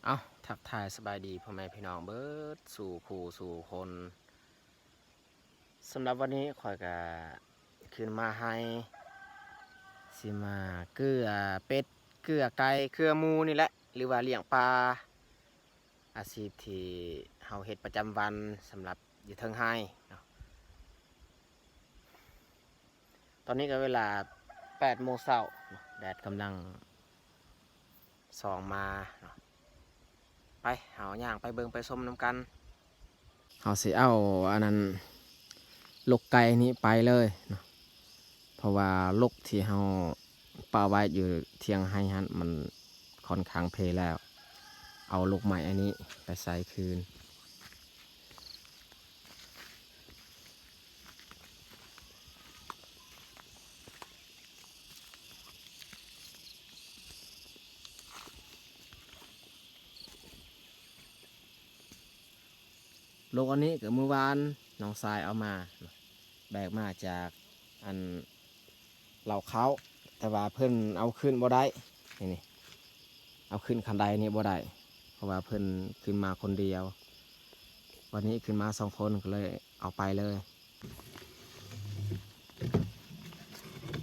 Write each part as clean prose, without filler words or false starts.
เอาทักทายสบายดีพ่อแม่พี่น้องเบิดสู่คู่สู่คนสำหรับวันนี้ข่อยก็ขึ้นมาให้สิมาเกลือเป็ดเกลือไก่เกลือหมูนี่แหละหรือว่าเลี้ยงปลาอาชีพที่เฮาเฮ็ดประจำวันสำหรับอยู่เทิงไห้เนาะตอนนี้ก็เวลา8โมงเช้าเนาะแดดกำลังส่องมาเนาะไปเฮาย่างไปเบิ่งไปชมน้ำกันเฮาสิเอาอันนั้น ลกไก่นี้ไปเลยเนาะเพราะว่าลกที่เฮาป่าไว้อยู่เทียงให้ฮันมันค่อนข้างเพแล้ว เอาลกใหม่อันนี้ไปใส่คืนลกอันนี้ก็เมื่อวานน้องทรายเอามาแบกมาจากอันเหล่าเขาแต่ว่าเพิ่นเอาขึ้นบ่ได้นี่เอาขึ้นคันใดนี่บ่ได้เพราะว่าเพิ่นขึ้นมาคนเดียววันนี้ขึ้นมา2 คนก็เลยเอาไปเลย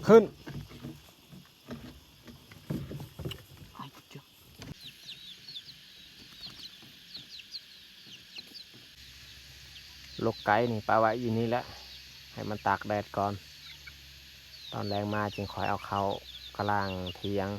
ขึ้นลกไก่นี่ปลาไว้อยู่นี่แหละให้มันตากแดดก่อนตอนแรงมาจึงคอยเอาเขากระล่างเทียง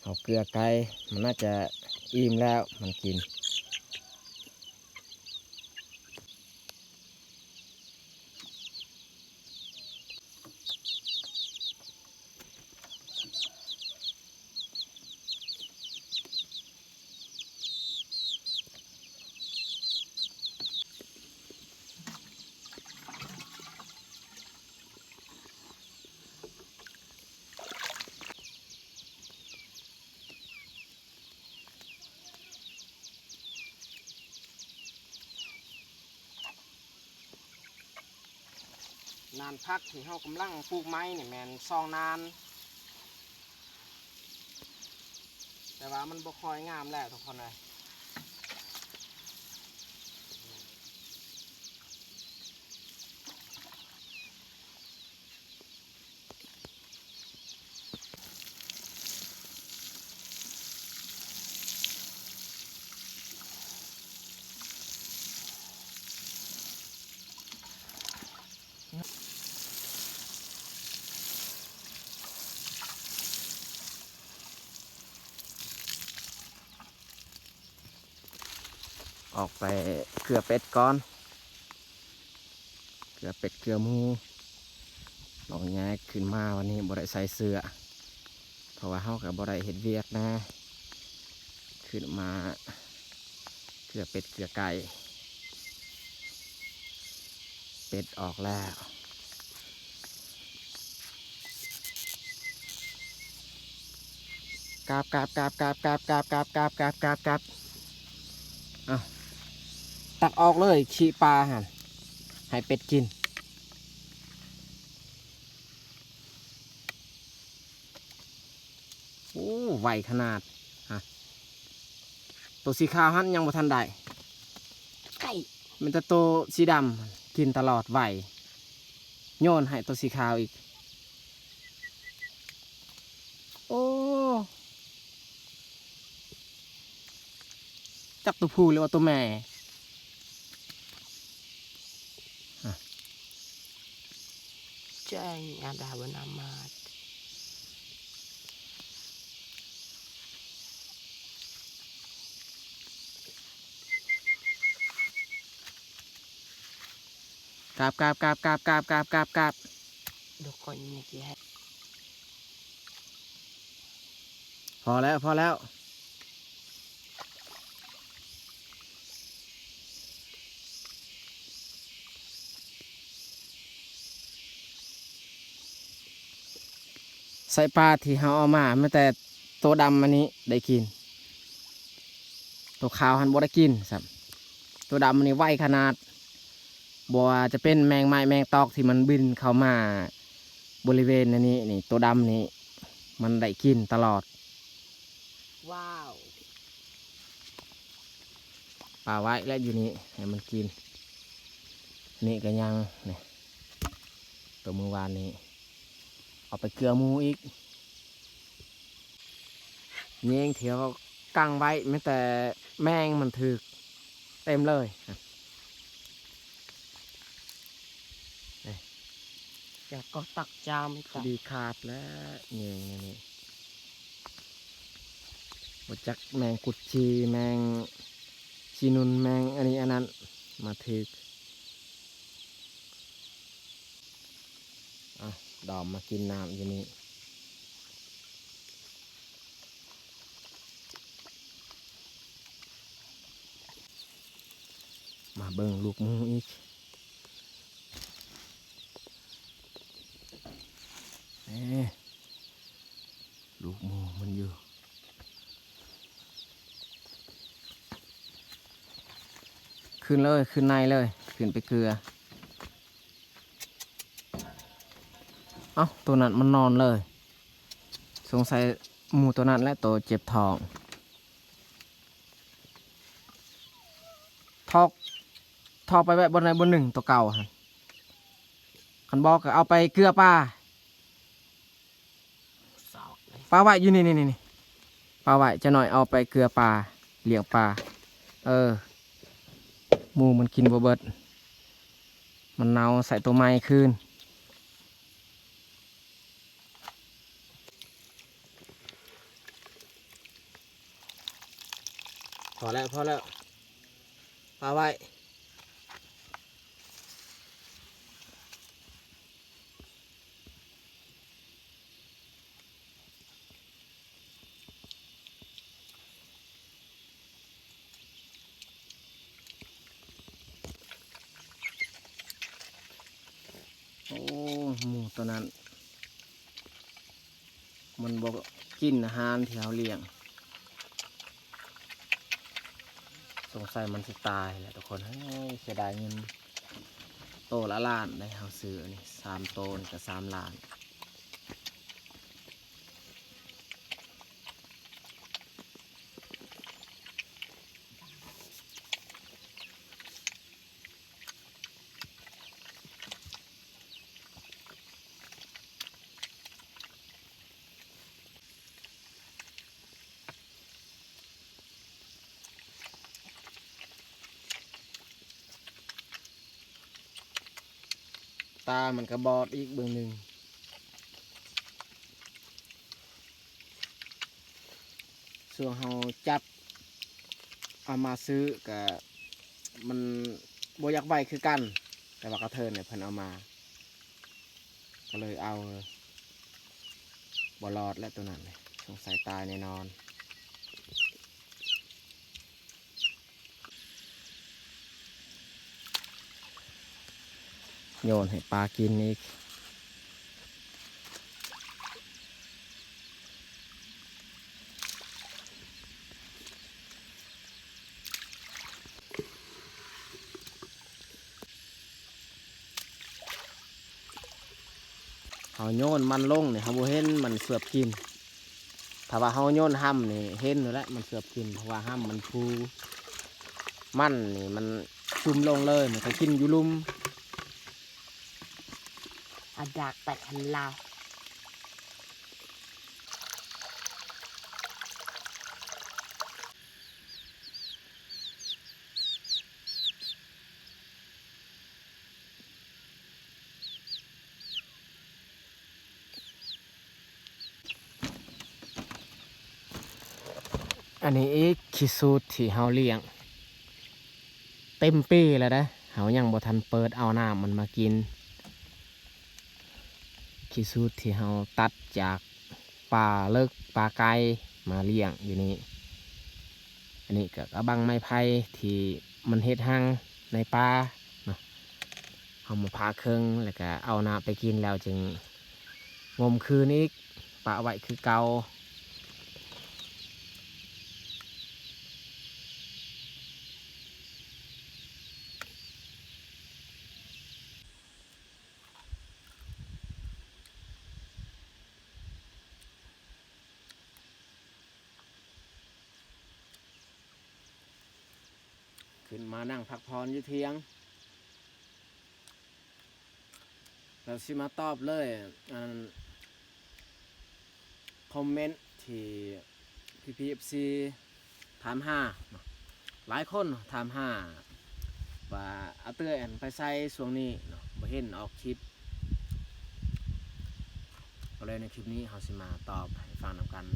เอาเกลือไก่มันน่าจะอิ่มแล้วมันกินนานพักที่เฮากำลังปลูกไม้นี่แมนซองนานแต่ว่ามันบ่ค่อยงามแล้วทุกคนเลยออกไปเกลือเป็ดก่อนเกลือเป็ดเกลือหมูลองแยกขึ้นมาวันนี้บ่ได้ใส่เสื้อเพราะว่าเฮากับบ่ได้เฮ็ดเวียกนะขึ้นมาเกลือเป็ดเกลือไก่เป็ดออกแล้วกราบกราบกราบกราบกราบกราบกราบกราบกราบกราบกราบอ้าว ตักออกเลยขี้ปลาหันให้เป็ดกินโอ้ไหวขนาดฮะตัวสีขาวหันยังบ่ทันได้ไก่มันจะตัวสีดำกินตลอดไหวโยนให้ตัวสีขาวอีกโอ้จับตัวผู้หรือว่าตัวแม่Ceng ada benamat. Cạp cạp cạp cạp cạp cạp cạp cạp Dokonnya kia. พอแล้วพอแล้วใส่ปลาที่เขาเอามาไม่แต่ตัวดำอันนี้ได้กินตัวขาวหันบ่ได้กินสับตัวดำอันนี้ไวขนาดบัวจะเป็นแมงไม้แมงตอกที่มันบินเข้ามาบริเวณนี้นี่ตัวดำนี้มันได้กินตลอด Wow. ปลาไว้และอยู่นี่ให้มันกินนี่ก็ยังนี่ตัวมือวานนี้เอาไปเกลือหมูอีกเงี้ยงเถียวกังไว้ไม่แต่แมงมันถือเต็มเลย Ya kotak jam itu. ดีขาดแล้วเงี้ยงนี่บดจักแมงกุดชีแมงชีนุนแมงอันนี้อันนั้นมาถือดอมมากินน้ำอยู่นี่มาเบิ่งลูกหมูอีกลูกหมูมันอยู่ขึ้นเลยขึ้นในเลยขึ้นไปเกลือเอ้าตัวนั้นมันนอนเลยสงสัยหมูตัวนั้นและตัวเจ็บท้องทอกไปแบบบนไหนบนหนึ่งตัวเก่าฮะคันบอกก็เอาไปเกลือปลา Sok. ปลาไหวอยู่นี่ปลาไหวจะหน่อยเอาไปเกลือปลาเลี้ยงปลาหมูมันกินบ่เบิดมันเน่าใส่ตัวไม้คืนพอแล้วปลาไหวโอ้หมูตัวนั้นมันบอกกินอาหารที่เราเลี้ยงสงสัยมันจะตายแหละทุกคนเสียดายเงินโตละล้านได้เขาซื้อนี่3 โตนกับ3 ล้านตามันกระบอดอีกเบื้องหนึ่งส่วนเราจับเอามาซื้อกับมันบ่อยากไวคือกันแต่ว่ากระเทินเนี่ยเพิ่นเอามาก็เลยเอาบ่รอดและตัวนั้นเลยสงสัยตายแน่นอนโยนให้ปลากินอีก าโยนมันลงเนี่ยเขาบ่เห็นมันเสือบกินถ้าว่าเขาโยนห้ำนี่เห็นอยู่แล้วมันเสือบกินเพราะว่าห้ำมันฟูมันนี่มันชุ่มลงเลยมันก็กินอยู่ลุม อาดากแตกหันลาว อันนี้อีกคิสูตรที่เฮาเลี้ยงเต็มปีแล้วนะเฮายังบ่ทันเปิดเอาน้ำมันมากินคิสูตรที่เฮาตัดจากป่าเลิกป่าไก่มาเลี้ยงอยู่นี่อันนี้ก็กระบังไม้ไผ่ที่มันเฮ็ดหังในป่าเนาะเฮามาพาเครื่องแล้วก็เอาน้ำไปกินแล้วจึงงมคืนอีกปะไว้คือเก่า ขึ้นมานั่งพักผ่อนอยู่เที่ยงเราสิมาตอบเลยคอมเมนต์ที่PPFC ถามหาเนาะหลายคนถามหาว่าเอาเตื้ออันไปใส่ช่วงนี้เนาะบ่เห็นออกคลิปก็เลยในคลิปนี้เราสิมาตอบให้ฟังนำกัน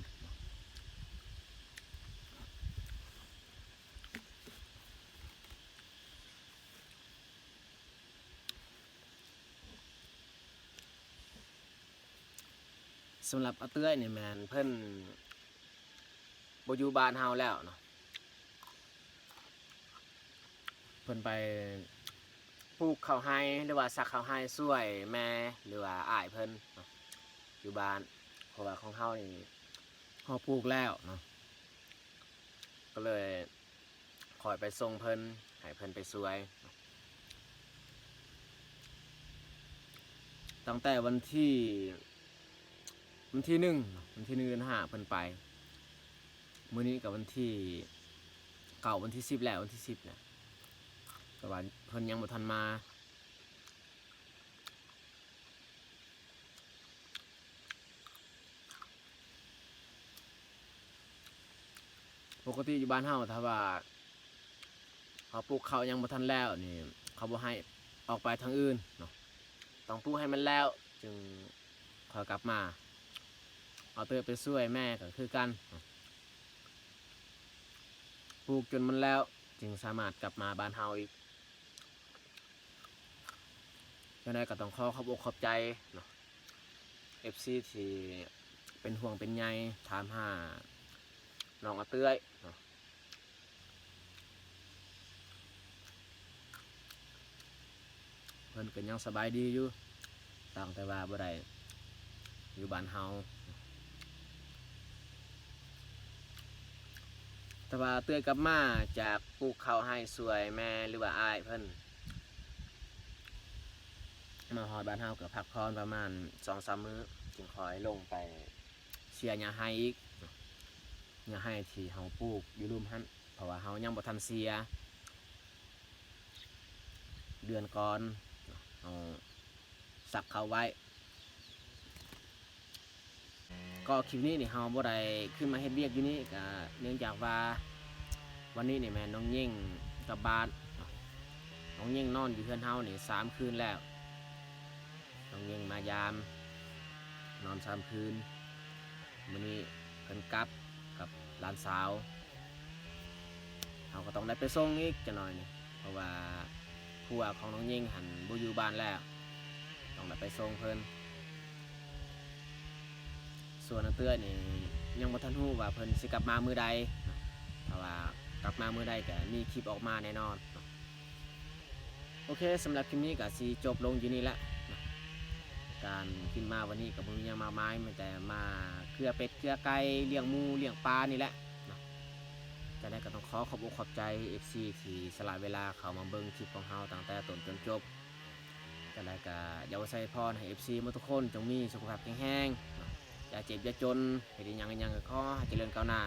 สำหรับอาเตื้อยเนี่ยแมนเพิ่นบ่อยู่บ้านเฮาแล้วเนาะเพิ่นไปปลูกข้าวไฮหรือว่าสักข้าวไฮช่วยแม่หรือว่าอ้ายเพิ่นเนาะอยู่บ้านเพราะว่าของเฮานี่เฮาปลูกแล้วเนาะก็เลยคอยไปส่งเพิ่นให้เพิ่นไปช่วยตั้งแต่วันที่1วันที่1เดือน5เพิ่นไปมื้อนี้กับวันที่9วันที่10แล้ววันที่10เนี่ยแต่ว่าเพิ่นยังบ่ทันมาปกติอยู่บ้านเฮาถ้าว่าเขาปลูกข้าวยังบ่ทันแล้วนี่เขาบ่ให้ออกไปทางอื่นเนาะต้องปลูกให้มันแล้วจึงขอกลับมาเอาเตยไปช่วยแม่ก็คือกันปลูกจนมันแล้วจึงสามารถกลับมาบ้านเฮาอีกยังไงก็ต้องขอบอกใจเนาะ FC ที่เป็นห่วงเป็นใยถามหาน้องอาเตื้อยเนาะเพิ่นก็ยังสบายดีอยู่ต่างแต่ว่าบ่ได้อยู่บ้านเฮาแต่ว่าเตื้อยกลับมาจากปลูกข้าวให้สวยแม่หรือว่าอ้ายเพิ่นมาฮอดบ้านเฮาก็พักผ่อนประมาณ 2-3 มื้อจึงคอยลงไปเสียหญ้าให้อีกหญ้าให้ที่เฮาปลูกอยู่รุมหั่นเพราะว่าเฮายังบ่ทันเสียเดือนก่อนเอาสักเขาไว้ก็คลิปนี้นี่เฮาบ่ได้ขึ้นมาเฮ็ดเวียกอยู่นี่ก็เนื่องจากว่าวันนี้นี่แม่น้องยิ่งกลับบ้านน้องยิ่งนอนอยู่เฮือนเฮานี่3 คืนแล้วน้องยิ่งมายามนอน3 คืนมื้อนี้เพิ่นกลับกับหลานสาวเฮาก็ต้องได้ไปส่งอีกจักหน่อยนี่เพราะว่าผัวของน้องยิ่งหันบ่อยู่บ้านแล้วต้องได้ไปส่งเพิ่นส่วนอาเตื้อนี่ยังบ่ทันฮู้ว่าเพิ่นสิกลับมามื้อใดถ้าว่ากลับมามื้อใดก็มีคลิปออกมาแน่นอนโอเคสำหรับคลิปนี้ก็สิจบลงอยู่นี่แหละการขึ้นมาวันนี้ก็บ่มีหยังมากมายมันแต่มาเครือเป็ดเครือไก่เลี้ยงหมูเลี้ยงปลานี่แหละจะได้ก็ต้องขอบอกขอบใจ FC ที่สละเวลาเข้ามาเบิ่งคลิปของเฮาตั้งแต่ต้นจนจบ จะได้ก็อยากใส่พรให้ FC หมดทุกคนจงมีสุขภาพแข็งแรงเนาะอย่าเจ็บอย่าจนเฮ็ดอิหยังก็ขอให้เจริญก้าวหน้า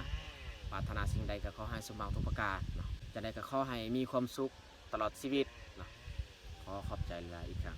ปรารถนาสิ่งใดก็ขอให้สมหวังทุกประการเนาะจะได้ก็ขอให้มีความสุขตลอดชีวิตเนาะขอขอบใจหลายๆอีกครั้ง